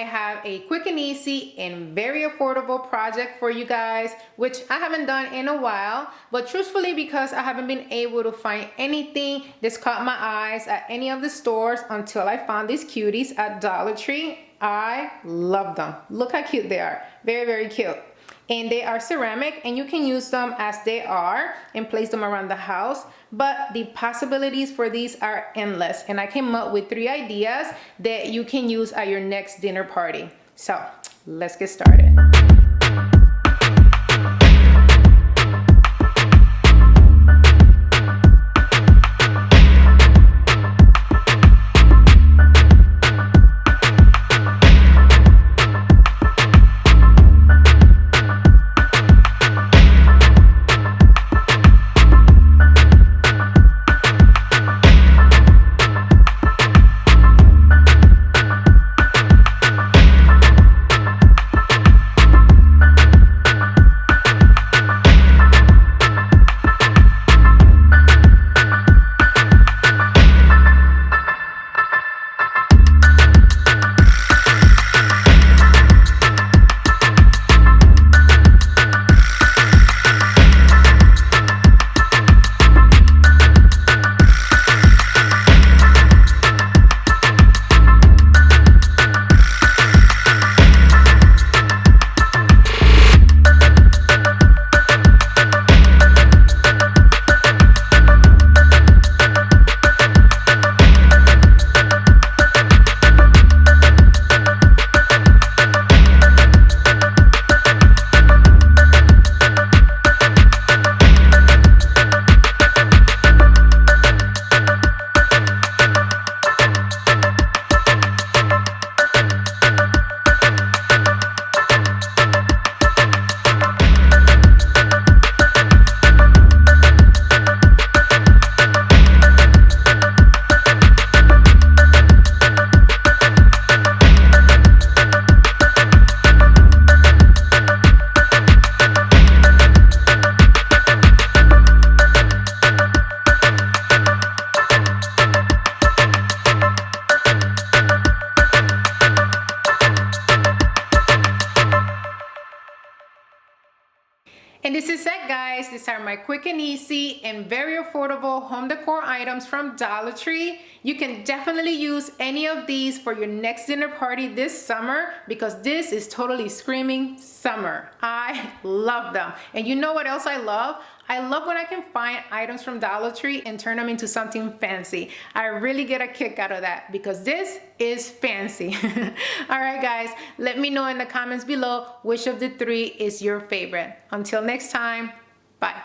have a quick and easy and very affordable project for you guys, which I haven't done in a while, but truthfully, because I haven't been able to find anything that's caught my eyes at any of the stores until I found these cuties at Dollar Tree. I love them. Look how cute they are. Very, very cute. And they are ceramic, and you can use them as they are and place them around the house, but the possibilities for these are endless. And I came up with 3 ideas that you can use at your next dinner party. So let's get started. And this is it, guys. These are my quick and easy and very affordable home decor items from Dollar Tree. You can definitely use any of these for your next dinner party this summer, because this is totally screaming summer. I love them. And you know what else I love? I love when I can find items from Dollar Tree and turn them into something fancy. I really get a kick out of that because this is fancy. All right, guys, let me know in the comments below which of the 3 is your favorite. Until next time, bye.